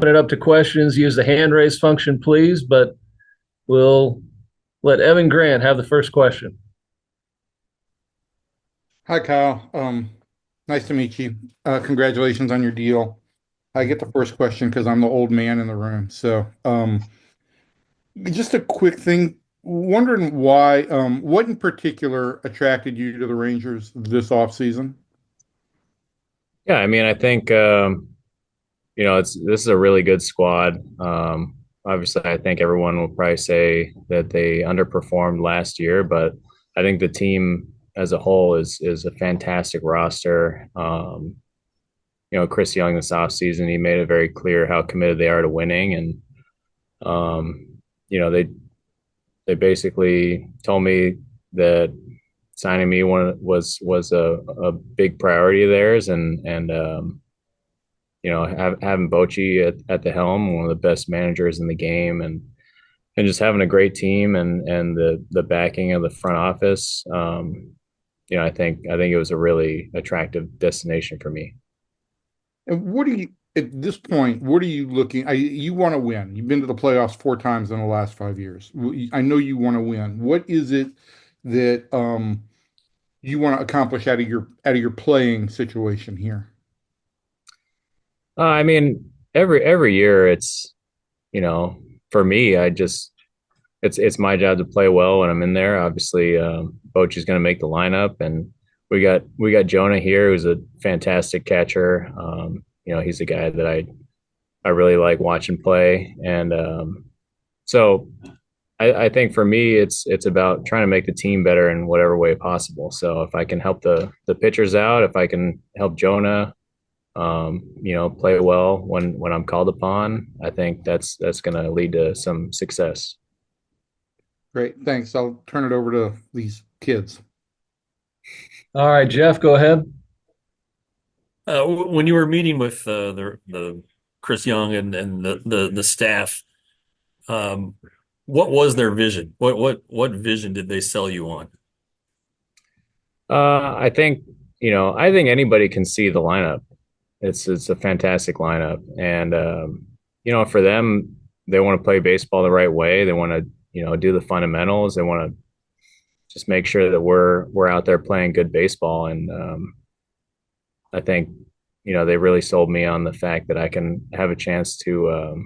open it up to questions, use the hand raise function, please. But we'll let Evan Grant have the first question. Hi, Kyle. Nice to meet you. Congratulations on your deal. I get the first question because I'm the old man in the room. Just a quick thing. Wondering why, what in particular attracted you to the Rangers this offseason? Yeah, I mean, I think it's this is a really good squad. Obviously, I think everyone will probably say that they underperformed last year, but I think the team as a whole is a fantastic roster. Chris Young this offseason, he made it very clear how committed they are to winning, and they basically told me that signing me was a big priority of theirs, and having Bochy at the helm, one of the best managers in the game, and just having a great team and the backing of the front office. I think it was a really attractive destination for me. And what do you, at this point, what are you looking? You want to win. You've been to the playoffs 4 times in the last 5 years. I know you want to win. What is it that you want to accomplish out of your playing situation here? I mean, every year it's you know for me, it's my job to play well when I'm in there. Obviously, Bochy's going to make the lineup, and we got Jonah here, who's a fantastic catcher. He's a guy that I really like watching play, and so I think for me, it's about trying to make the team better in whatever way possible. So if I can help the pitchers out, if I can help Jonah, play well when I'm called upon, I think that's going to lead to some success. Great, thanks. I'll turn it over to these kids. All right, Jeff, go ahead. When you were meeting with the Chris Young and the staff, um, what was their vision? What vision did they sell you on? I think anybody can see the lineup. It's a fantastic lineup, and for them, they want to play baseball the right way. They want to do the fundamentals. They want to just make sure that we're out there playing good baseball, and I think they really sold me on the fact that I can have a chance to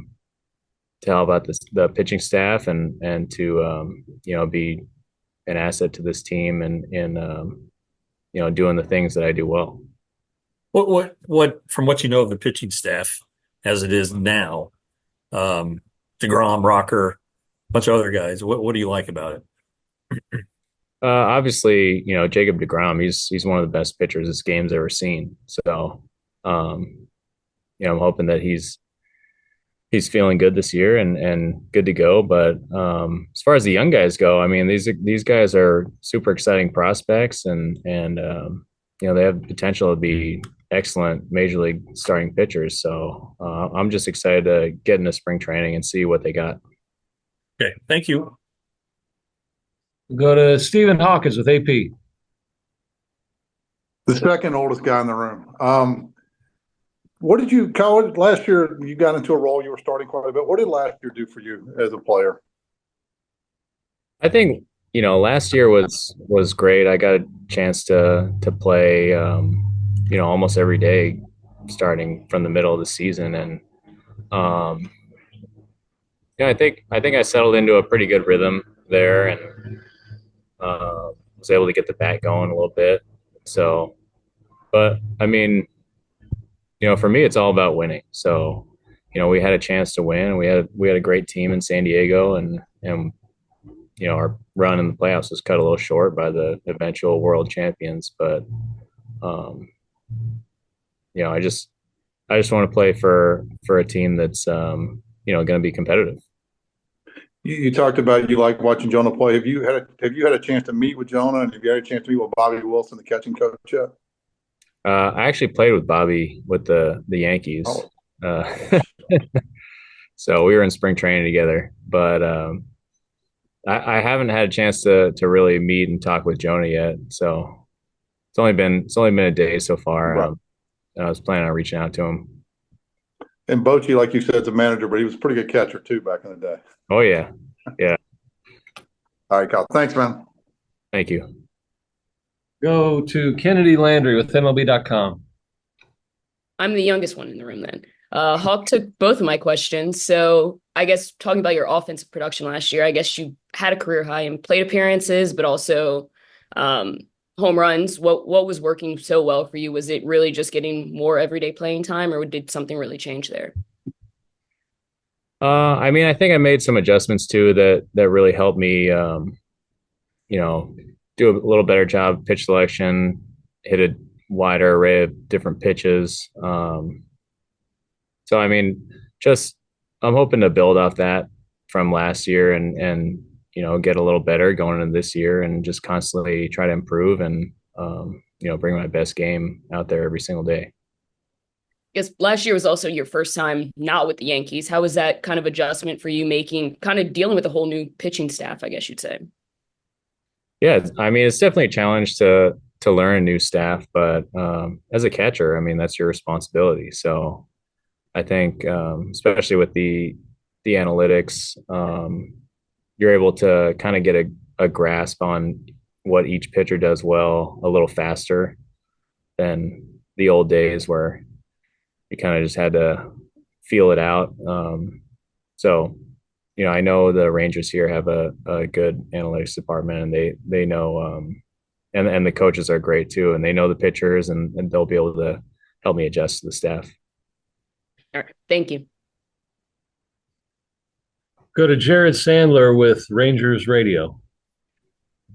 help out the pitching staff and to be an asset to this team and in doing the things that I do well. What from what you know of the pitching staff as it is now, DeGrom, Rocker, a bunch of other guys. What do you like about it? Obviously, Jacob DeGrom, he's one of the best pitchers this game's ever seen. So, I'm hoping that he's feeling good this year and good to go. But as far as the young guys go, I mean, these guys are super exciting prospects, and they have potential to be excellent major league starting pitchers. So I'm just excited to get into spring training and see what they got. Okay, thank you. We'll go to Stephen Hawkins with AP. The second oldest guy in the room. What did you, Kyle, last year you got into a role, you were starting quite a bit. What did last year do for you as a player? I think last year was great. I got a chance to play almost every day starting from the middle of the season, and I think I settled into a pretty good rhythm there, and was able to get the bat going a little bit. So, but I mean, for me, it's all about winning. So, we had a chance to win. We had a great team in San Diego, and our run in the playoffs was cut a little short by the eventual world champions. But um, I just want to play for a team that's going to be competitive. You talked about you like watching Jonah play. Have you had a chance to meet with Jonah, and have you had a chance to meet with Bobby Wilson, the catching coach yet? I actually played with Bobby with the Yankees. Oh, Uh, so we were in spring training together, but I haven't had a chance to really meet and talk with Jonah yet. So it's only been a day so far. right. I was planning on reaching out to him. And Bochy, like you said, is a manager, but he was a pretty good catcher too back in the day. Oh yeah, yeah. All right, Kyle. Thanks, man. Thank you. Go to Kennedy Landry with MLB.com. I'm the youngest one in the room then. Hawk took both of my questions. So I guess talking about your offensive production last year, I guess you had a career high in plate appearances, but also um, home runs. What was working so well for you? Was it really just getting more everyday playing time, or did something really change there? I mean, I think I made some adjustments too that really helped me, you know, do a little better job pitch selection, hit a wider array of different pitches. So I mean, just I'm hoping to build off that from last year and get a little better going into this year and just constantly try to improve and bring my best game out there every single day. Guess last year was also your first time not with the Yankees. How was that kind of adjustment for you making kind of dealing with a whole new pitching staff, I guess you'd say? Yeah, I mean, it's definitely a challenge to learn a new staff, but as a catcher, I mean, that's your responsibility. So I think, especially with the analytics, you're able to kind of get a grasp on what each pitcher does well a little faster than the old days where you kind of just had to feel it out. So, I know the Rangers here have a good analytics department, and they know, and the coaches are great too, and they know the pitchers, and they'll be able to help me adjust to the staff. All right. Thank you. Go to Jared Sandler with Rangers Radio.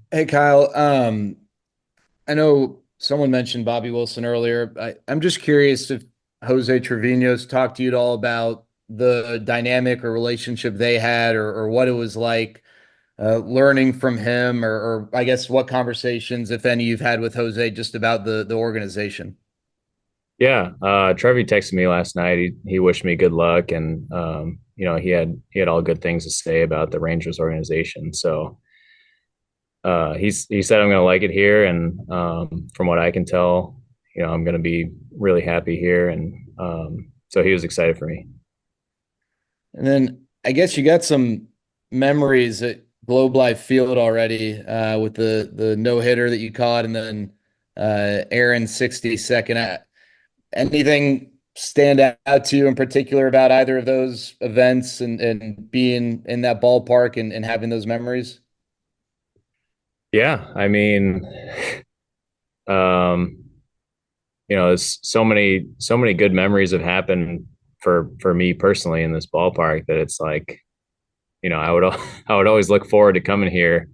Hey, Kyle. I know someone mentioned Bobby Wilson earlier. I'm just curious if Jose Trevino's talked to you at all about the dynamic or relationship they had, or what it was like learning from him, or I guess what conversations, if any, you've had with Jose just about the organization. Yeah, Trevi texted me last night. He wished me good luck, and he had all good things to say about the Rangers organization. So he said I'm going to like it here, and from what I can tell, I'm going to be really happy here, and so he was excited for me. And then I guess you got some memories at Globe Life Field already with the no hitter that you caught, and then Aaron's 60-second. Anything stand out to you in particular about either of those events and being in that ballpark and having those memories? Yeah, I mean, um, there's so many good memories have happened for me personally in this ballpark that it's like, I would I would always look forward to coming here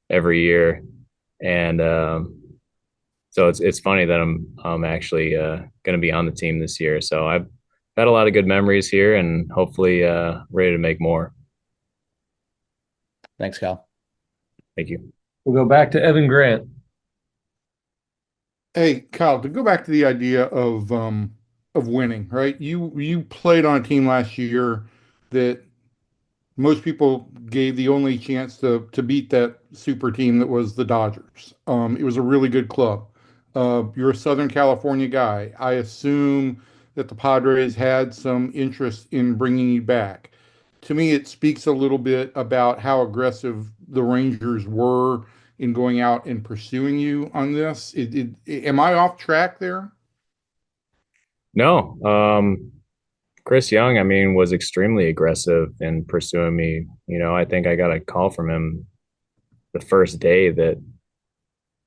every year, and so it's funny that I'm actually going to be on the team this year. So I've had a lot of good memories here, and hopefully ready to make more. Thanks, Kyle. Thank you. We'll go back to Evan Grant. Hey, Kyle, to go back to the idea of winning, right? You played on a team last year that most people gave the only chance to beat that super team that was the Dodgers. It was a really good club. You're a Southern California guy. I assume that the Padres had some interest in bringing you back. To me, it speaks a little bit about how aggressive the Rangers were in going out and pursuing you on this. Am I off track there? No, Chris Young, I mean, was extremely aggressive in pursuing me. I think I got a call from him the first day that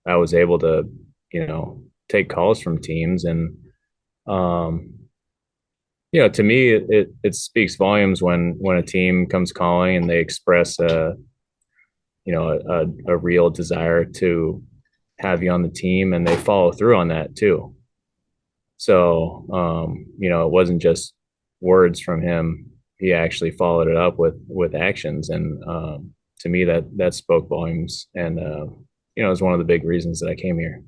I was able to, take calls from teams. And, to me, it speaks volumes when a team comes calling and they express a real desire to have you on the team, and they follow through on that too. So, it wasn't just words from him. He actually followed it up with actions. And to me, that spoke volumes. And, it was one of the big reasons that I came here.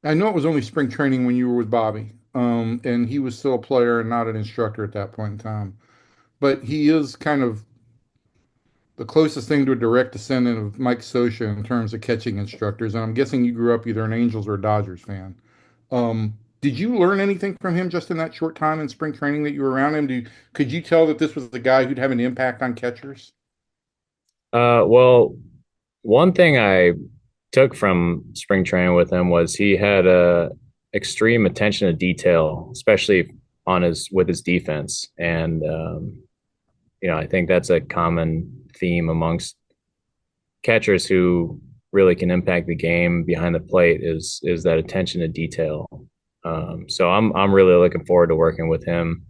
I know it was only spring training when you were with Bobby, and he was still a player and not an instructor at that point in time. But he is kind of the closest thing to a direct descendant of Mike Scioscia in terms of catching instructors. And I'm guessing you grew up either an Angels or a Dodgers fan. Did you learn anything from him just in that short time in spring training that you were around him? Could you tell that this was the guy who'd have an impact on catchers? Well, one thing I took from spring training with him was he had a extreme attention to detail, especially on his with his defense, and I think that's a common theme amongst catchers who really can impact the game behind the plate is that attention to detail. So I'm really looking forward to working with him.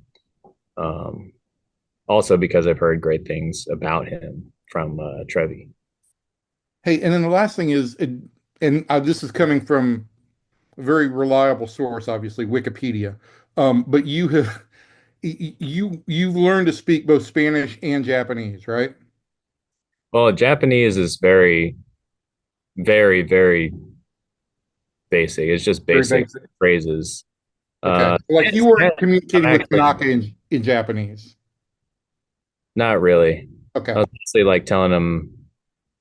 Um, Also because I've heard great things about him from Trevi. Hey, and then the last thing is, this is coming from a very reliable source, obviously, Wikipedia. But you've learned to speak both Spanish and Japanese, right? Well, Japanese is very, very, very basic. It's just Very basic basic. phrases. Okay. Uh, Like you weren't I'm communicating with actually Tanaka in Japanese. not really. I Okay. was mostly like telling him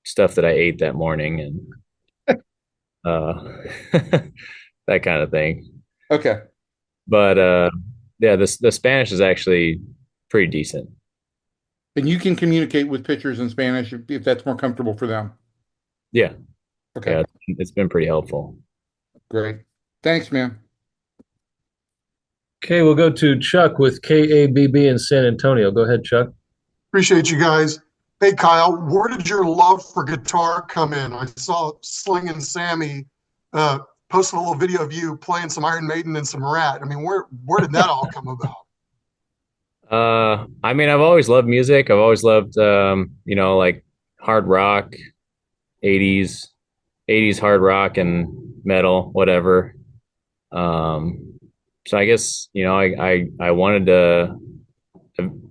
stuff that I ate that morning and that kind of thing. Okay. But yeah, the Spanish is actually pretty decent. And you can communicate with pitchers in Spanish if that's more comfortable for them. Yeah, Okay. yeah, it's been pretty helpful. Great. Thanks, man. Okay, we'll go to Chuck with KABB in San Antonio. Go ahead, Chuck. Appreciate you guys. Hey, Kyle, where did your love for guitar come in? I saw Sling and Sammy posted a little video of you playing some Iron Maiden and some Rat. I mean, where did that all come about? I mean, I've always loved music. I've always loved, like hard rock, 80s, 80s hard rock and metal, whatever. So I guess, I wanted to,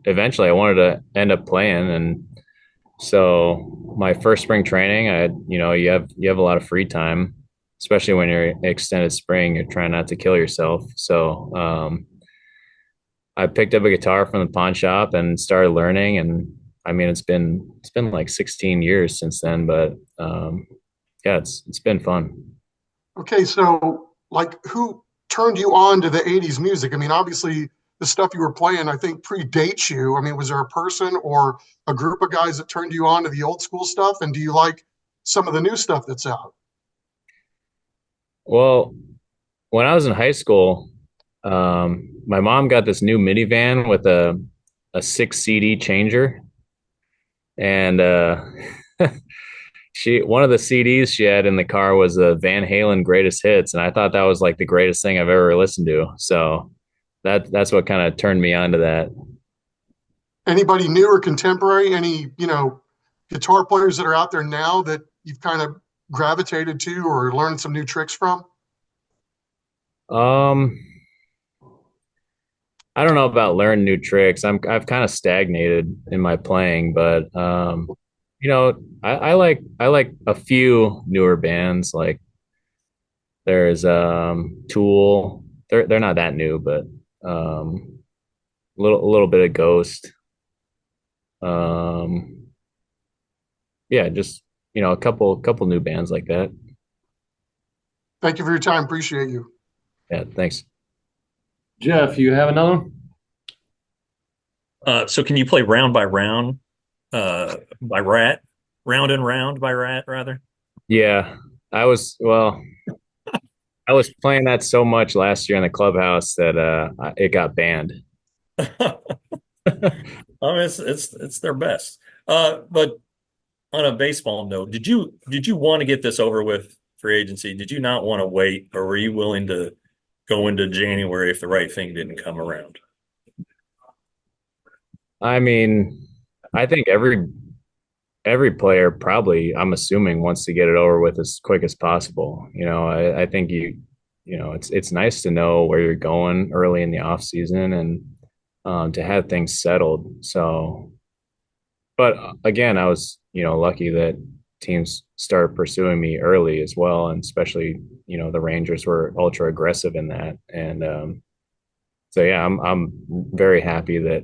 eventually I wanted to end up playing. And so my first spring training, you have a lot of free time, especially when you're extended spring, you're trying not to kill yourself. So, I picked up a guitar from the pawn shop and started learning. And I mean, it's been like 16 years since then, but yeah, it's been fun. Okay, so like who turned you on to the 80s music? I mean, obviously the stuff you were playing, I think, predates you. I mean, was there a person or a group of guys that turned you on to the old school stuff? And do you like some of the new stuff that's out? Well, when I was in high school, my mom got this new minivan with a 6 CD changer, and she one of the CDs she had in the car was a Van Halen greatest hits, and I thought that was like the greatest thing I've ever listened to. So that's what kind of turned me on to that. Anybody new or contemporary? Any, guitar players that are out there now that you've kind of gravitated to or learned some new tricks from? Um, I don't know about learn new tricks. I've kind of stagnated in my playing, but I like a few newer bands. Like there's Tool. They're not that new, but a little bit of Ghost. Um, yeah, just a couple new bands like that. Thank you for your time. Appreciate you. Yeah, thanks. Jeff, you have another one? So can you play round by round by Rat? Round and round by Rat, rather? Yeah, well, I was playing that so much last year in the clubhouse that it got banned. I mean, it's their best. But on a baseball note, did you want to get this over with free agency? Did you not want to wait, or were you willing to go into January if the right thing didn't come around? I mean, I think every player probably, I'm assuming, wants to get it over with as quick as possible. I think it's nice to know where you're going early in the off season and to have things settled. So, but again, I was lucky that teams started pursuing me early as well, and especially the Rangers were ultra aggressive in that. And so yeah, I'm very happy that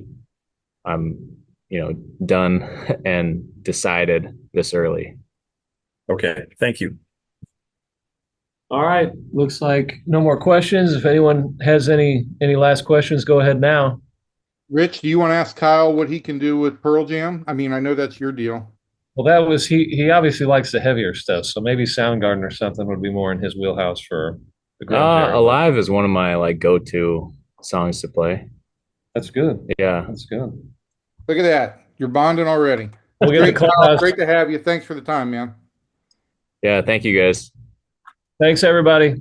I'm done and decided this early. Okay, thank you. All right. Looks like no more questions. If anyone has any last questions, go ahead now. Rich, do you want to ask Kyle what he can do with Pearl Jam? I mean, I know that's your deal. Well, that was he obviously likes the heavier stuff, so maybe Soundgarden or something would be more in his wheelhouse for the grunge era. Alive is one of my like go-to songs to play. That's good. Yeah. That's good. Look at that. You're bonding already. We'll get Great, the Kyle. clubhouse. Great to have you. Thanks for the time, man. Yeah, thank you guys. Thanks, everybody.